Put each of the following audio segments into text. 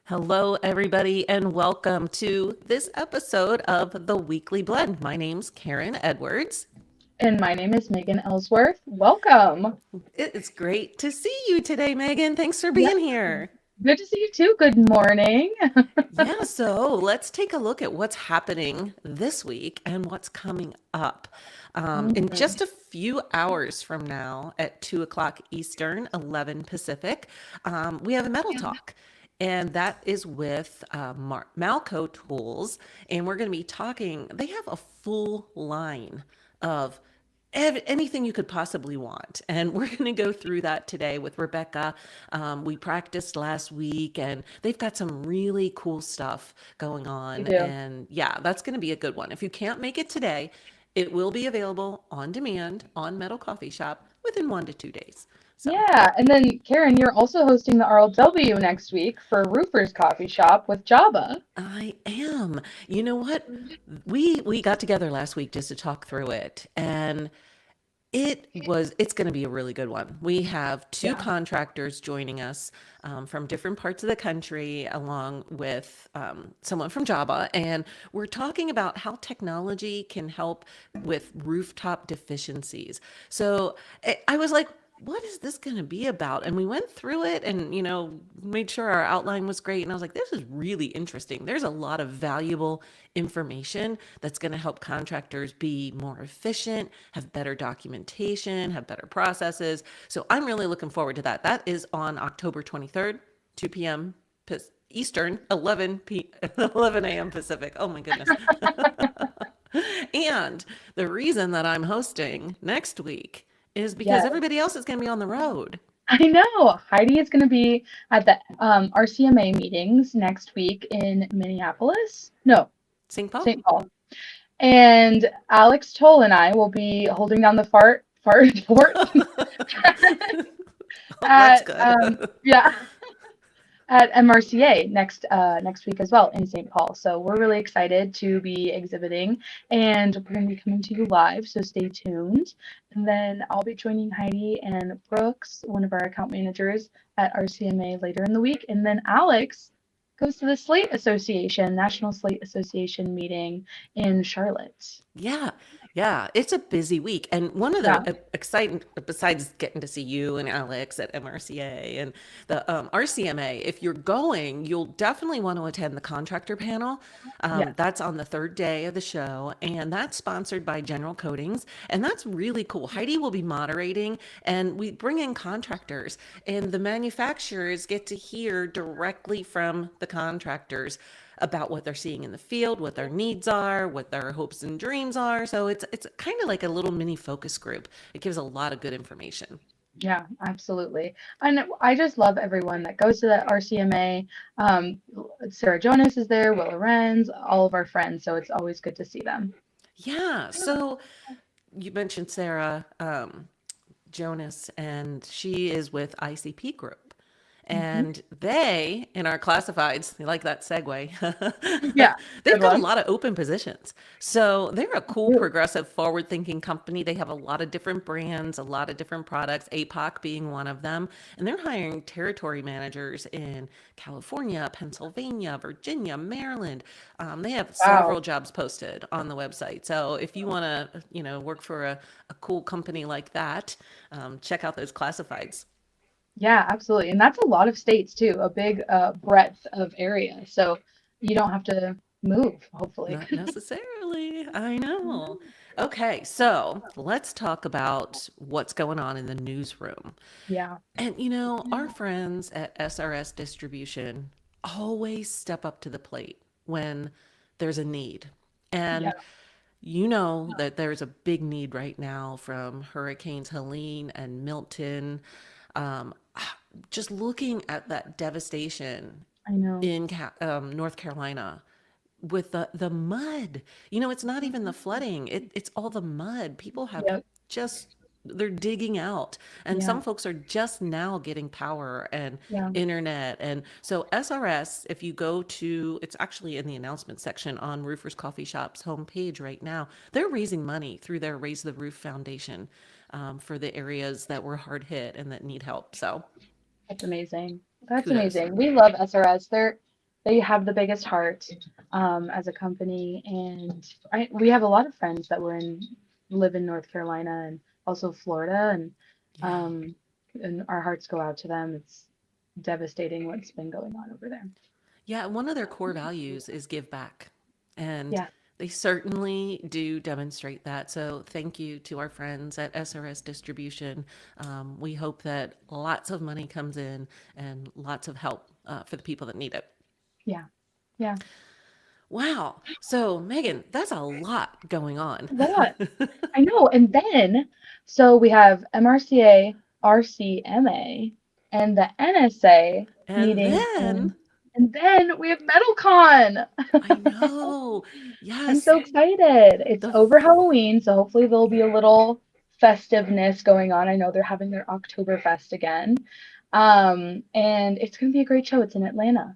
Hello, everybody, and welcome to this episode of The Weekly Blend. My name's Karen Edwards. And my name is Megan Ellsworth. Welcome. It is great to see you today, Megan. Thanks for Yeah, being here. good to see you too. Good morning. Yeah, so let's take a look at what's happening this week and what's coming up. In Mhm. just a few hours from now at 2 o'clock Eastern, 11 Pacific, we have a metal talk. And that is with Malco Tools. And we're going to be talking, they have a full line of anything you could possibly want. And we're going to go through that today with Rebecca. We practiced last week and they've got some really cool stuff going We on. do. And yeah, that's going to be a good one. If you can't make it today, it will be available on demand on Metal Coffee Shop within 1 to 2 days. So Yeah. And then, Karen, you're also hosting the RLW next week for Roofers Coffee Shop with Java. I am. You know what? We got together last week just to talk through it. And it's going to be a really good one. We have two Yeah. contractors joining us from different parts of the country, along with someone from Java. And we're talking about how technology can help with rooftop deficiencies. So I was like, what is this going to be about? And we went through it and, made sure our outline was great. And I was like, this is really interesting. There's a lot of valuable information that's going to help contractors be more efficient, have better documentation, have better processes. So I'm really looking forward to that. That is on October 23rd, 2 p.m. Eastern, 11 a.m. Pacific. Oh my goodness. And the reason that I'm hosting next week is because Yes. everybody else is going to be on the road. I know. Heidi is going to be at the RCMA meetings next week in Minneapolis. No, St. Paul? St. Paul. And Alex Toll and I will be holding down the fort Oh, that's at good. yeah, at MRCA next week as well in St. Paul. So we're really excited to be exhibiting, and we're going to be coming to you live. So stay tuned. And then I'll be joining Heidi and Brooks, one of our account managers at RCMA later in the week, and then Alex goes to the Slate Association, National Slate Association meeting in Charlotte. Yeah, yeah, it's a busy week. And one of Yeah, the exciting, besides getting to see you and Alex at MRCA and the RCMA, if you're going, you'll definitely want to attend the contractor panel. yeah. That's on the third day of the show, and that's sponsored by General Coatings. And that's really cool. Heidi will be moderating, and we bring in contractors, and the manufacturers get to hear directly from the contractors about what they're seeing in the field, what their needs are, what their hopes and dreams are. So it's kind of like a little mini focus group. It gives a lot of good information. Yeah, absolutely. And I just love everyone that goes to that RCMA. Sarah Jonas is there, Will Lorenz, all of our friends. So it's always good to see them. Yeah. So you mentioned Sarah Jonas, and she is with ICP Group. Hmm. And they, in our classifieds, they like that segue. Yeah, They've good got a one. lot of open positions. So they're a cool, Ooh, progressive, forward thinking company. They have a lot of different brands, a lot of different products, APOC being one of them. And they're hiring territory managers in California, Pennsylvania, Virginia, Maryland. They have wow. several jobs posted on the website. So if you want to, work for a cool company like that, check out those classifieds. Yeah, absolutely. And that's a lot of states too, a big breadth of area. So you don't have to move, hopefully. Not necessarily. I know. Okay, so let's talk about what's going on in the newsroom. Yeah. And our friends at SRS Distribution always step up to the plate when there's a need. Yeah. And you know that there's a big need right now from Hurricanes Helene and Milton. Um, just looking at that devastation I know. in North Carolina with the mud. It's not even the flooding. It's all the mud. People have Yep. just they're digging out, and Yeah. some folks are just now getting power and Yeah. internet. And so SRS, if you go to, it's actually in the announcement section on Roofers Coffee Shop's homepage right now. They're raising money through their Raise the Roof Foundation for the areas that were hard hit and that need help. So That's amazing. That's kudos. amazing. We love SRS. they have the biggest heart as a company, and we have a lot of friends that live in North Carolina and also Florida, Yeah. um, and our hearts go out to them. It's devastating what's been going on over there. Yeah, one of their core values is give back. And Yeah, they certainly do demonstrate that. So thank you to our friends at SRS Distribution. We hope that lots of money comes in and lots of help for the people that need it. yeah, yeah. Wow. So, Megan, that's a lot going on. A lot. I know. And then, so we have MRCA, RCMA, and the NSA And meeting, then, and then we have MetalCon. I know, I'm yes, so excited. It's the over Halloween, so hopefully there'll be a little festiveness going on. I know they're having their Oktoberfest again. And it's going to be a great show. It's in Atlanta.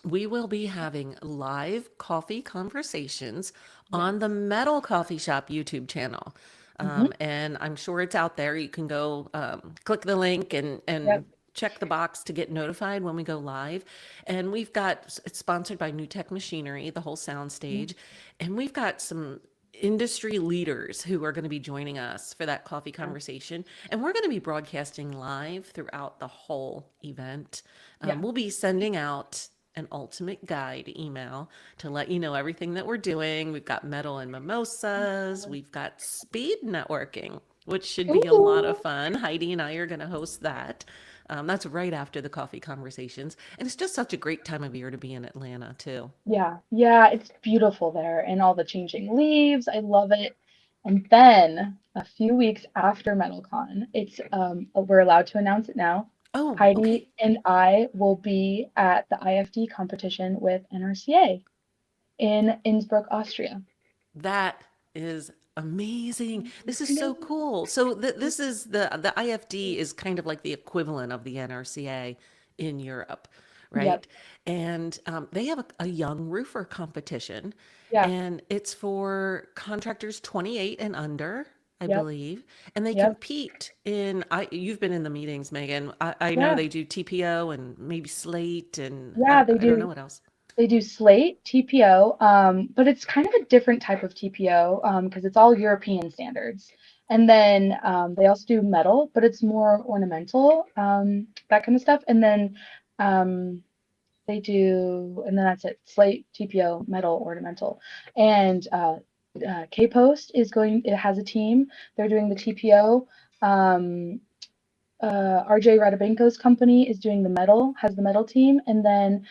we will be having live coffee conversations on Yes. the Metal Coffee Shop YouTube channel. Hmm. And I'm sure it's out there. You can go click the link and Yep. check the box to get notified when we go live. And we've got it's sponsored by New Tech Machinery, the whole sound stage. And we've got some industry leaders who are going to be joining us for that coffee Yeah. conversation. And we're going to be broadcasting live throughout the whole event. Yeah. We'll be sending out an ultimate guide email to let you know everything that we're doing. We've got metal and mimosas. We've got speed networking, which should be a lot of Ooh. fun. Heidi and I are going to host that. That's right after the coffee conversations. And it's just such a great time of year to be in Atlanta, too. Yeah, yeah, it's beautiful there and all the changing leaves. I love it. And then a few weeks after MetalCon, it's we're allowed to announce it now. Oh, okay. Heidi and I will be at the IFD competition with NRCA in Innsbruck, Austria. That is amazing. This is I so know. cool. So this is the IFD is kind of like the equivalent of the NRCA in Europe, Yep. right? And they have a young roofer competition, Yeah. and it's for contractors 28 and under, I Yep. believe. And they Yep. compete in you've been in the meetings, Megan. I know Yeah. they do TPO and maybe Slate and Yeah, they I don't know do. what else. They do slate TPO, but it's kind of a different type of TPO because it's all European standards. And then they also do metal, but it's more ornamental, that kind of stuff. And then um, and then that's it, slate, TPO, metal, ornamental. And K-Post it has a team. They're doing the TPO. Um, RJ Radabenko's company is doing has the metal team, and then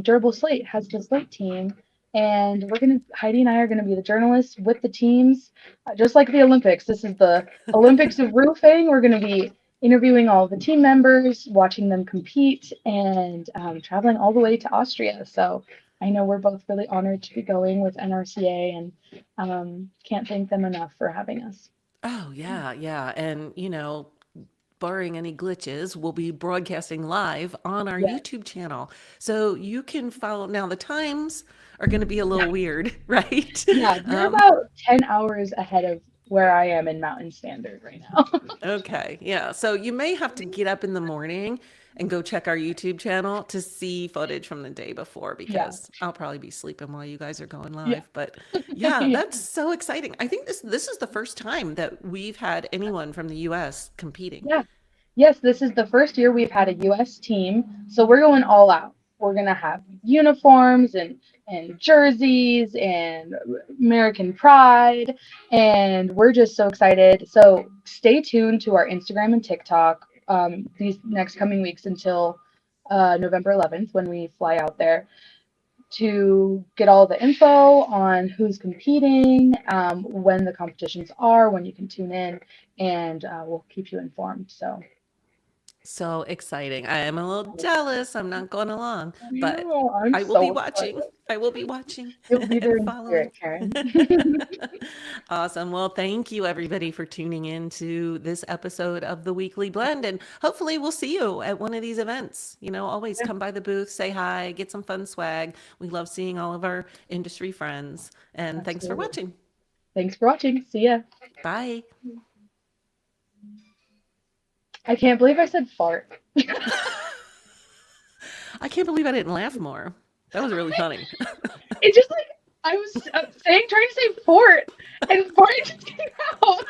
Durable Slate has the slate team. And Heidi and I are gonna be the journalists with the teams, just like the Olympics. This is the Olympics of roofing. We're gonna be interviewing all the team members, watching them compete, and traveling all the way to Austria. So I know we're both really honored to be going with NRCA, and can't thank them enough for having us. Oh, yeah, yeah. And, barring any glitches, we'll be broadcasting live on our Yeah. YouTube channel. So you can follow. Now, the times are going to be a little weird, right? Yeah, you're Um, about 10 hours ahead of where I am in Mountain Standard right now. okay, yeah. So you may have to get up in the morning and go check our YouTube channel to see footage from the day before Yeah, because I'll probably be sleeping while you guys are going yeah, live. But yeah, yeah, that's so exciting. I think this is the first time that we've had anyone from the US competing. yeah. Yes, this is the first year we've had a US team, so we're going all out. We're gonna have uniforms and jerseys and American pride, and we're just so excited. So stay tuned to our Instagram and TikTok these next coming weeks until November 11th when we fly out there to get all the info on who's competing, when the competitions are, when you can tune in, and we'll keep you informed. So, So exciting. I am a little jealous. I'm not going along, you but know, I'm I will be so excited. watching. I will be watching You'll be there and in following. spirit, Karen. Awesome. Well, thank you everybody for tuning in to this episode of the Weekly Blend. And hopefully we'll see you at one of these events. Always Yeah, come by the booth, say hi, get some fun swag. We love seeing all of our industry friends. And thanks for absolutely. watching. Thanks for watching. See ya. Bye. I can't believe I said fart. I can't believe I didn't laugh more. That was really funny. It just like I was saying, trying to say fort, and fort just came out.